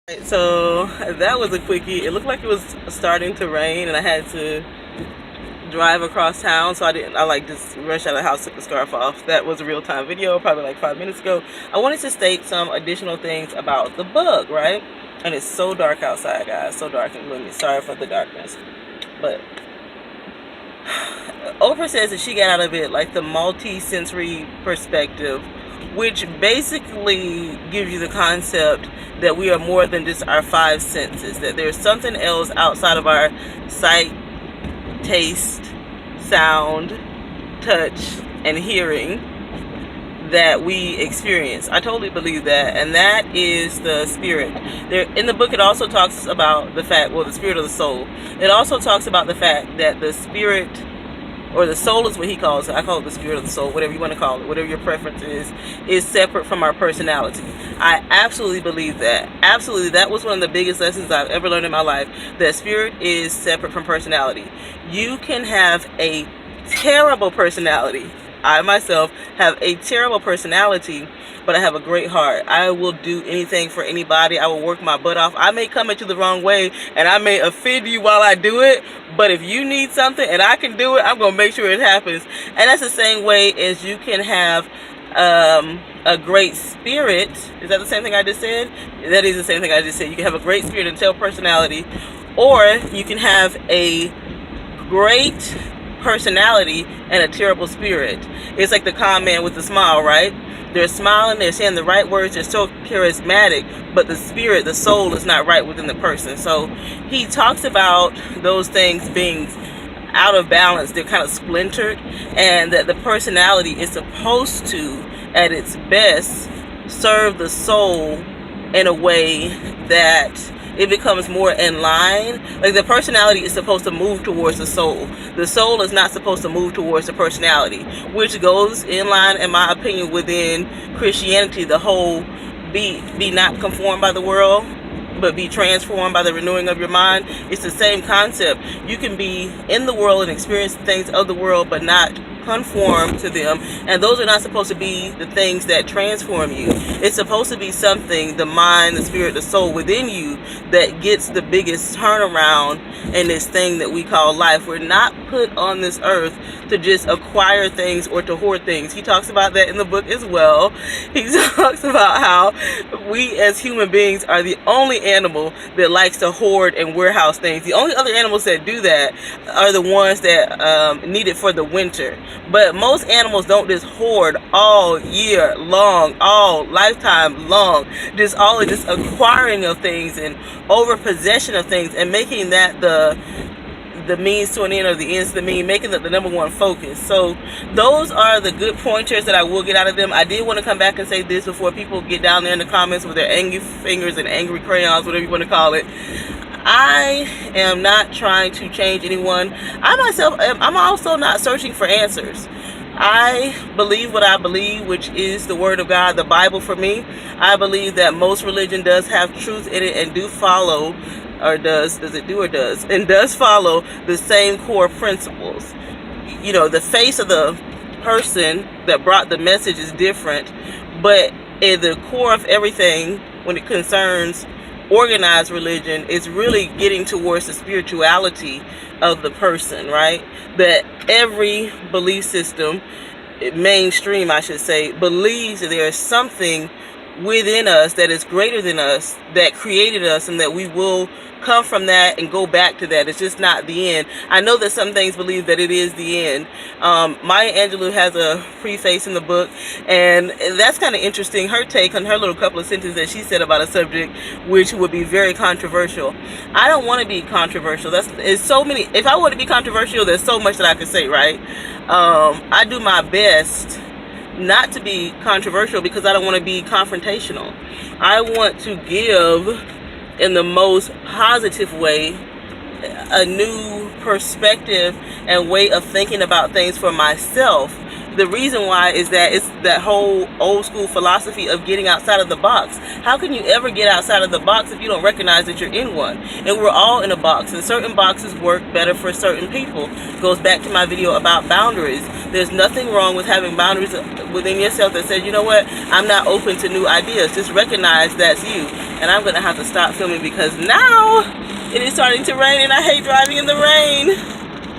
So that was a quickie. It looked like it was starting to rain, and I had to drive across town, so I like just rushed out of the house, took the scarf off. That was a real-time video, probably like 5 minutes ago. I wanted to state some additional things about the book, right? And it's so dark outside, guys, so dark and gloomy. Sorry for the darkness, but Oprah says that she got out of it like the multi-sensory perspective, which basically gives you the concept that we are more than just our five senses, that there's something else outside of our sight, taste, sound, touch, and hearing that we experience. I totally believe that, and that is the spirit. There in the book, it also talks about the fact, well, the spirit of the soul. It also talks about the fact that the spirit, or the soul is what he calls it. I call it the spirit of the soul, whatever you want to call it, whatever your preference is separate from our personality. I absolutely believe that. Absolutely. That was one of the biggest lessons I've ever learned in my life. That spirit is separate from personality. You can have a terrible personality. I myself have a terrible personality, but I have a great heart. I will do anything for anybody. I will work my butt off. I may come at you the wrong way, and I may offend you while I do it, but if you need something and I can do it, I'm going to make sure it happens. And that's the same way as you can have a great spirit. Is that the same thing I just said? That is the same thing I just said. You can have a great spirit and tell personality, or you can have a great personality and a terrible spirit. It's like the con man with the smile, right? They're smiling, they're saying the right words, they're so charismatic, but the spirit, the soul is not right within the person. So he talks about those things being out of balance, they're kind of splintered, and that the personality is supposed to, at its best, serve the soul in a way that it becomes more in line. Like the personality is supposed to move towards the soul. The soul is not supposed to move towards the personality, which goes in line, in my opinion, within Christianity. The whole be not conformed by the world, but be transformed by the renewing of your mind. It's the same concept. You can be in the world and experience things of the world, but not conform to them, and those are not supposed to be the things that transform you. It's supposed to be something, the mind, the spirit, the soul within you, that gets the biggest turnaround in this thing that we call life. We're not put on this earth to just acquire things or to hoard things. He talks about that in the book as well. He talks about how we as human beings are the only animal that likes to hoard and warehouse things. The only other animals that do that are the ones that need it for the winter. But most animals don't just hoard all year long, all lifetime long, just all of this acquiring of things and over possession of things, and making that the means to an end, or the ends to the mean, making that the number one focus. So those are the good pointers that I will get out of them. I did want to come back and say this before people get down there in the comments with their angry fingers and angry crayons, whatever you want to call it. I am not trying to change anyone. I'm also not searching for answers. I believe what I believe, which is the word of God, the Bible for me. I believe that most religion does have truth in it and do follow, or does it do or does, and does follow the same core principles. You know, the face of the person that brought the message is different, but in the core of everything, when it concerns organized religion, is really getting towards the spirituality of the person, right? That every belief system, mainstream I should say, believes that there is something within us that is greater than us, that created us, and that we will come from that and go back to that. It's just not the end. I know that some things believe that it is the end. Maya Angelou has a preface in the book, and that's kind of interesting, her take on her little couple of sentences that she said about a subject which would be very controversial. I don't want to be controversial. It's so many. If I want to be controversial, there's so much that I could say, right? I do my best not to be controversial because I don't want to be confrontational. I want to give, in the most positive way, a new perspective and way of thinking about things for myself. The reason why is that it's that whole old school philosophy of getting outside of the box. How can you ever get outside of the box if you don't recognize that you're in one? And we're all in a box, and certain boxes work better for certain people. Goes back to my video about boundaries. There's nothing wrong with having boundaries within yourself that says, you know what, I'm not open to new ideas. Just recognize that's you. And I'm gonna have to stop filming because now it is starting to rain and I hate driving in the rain.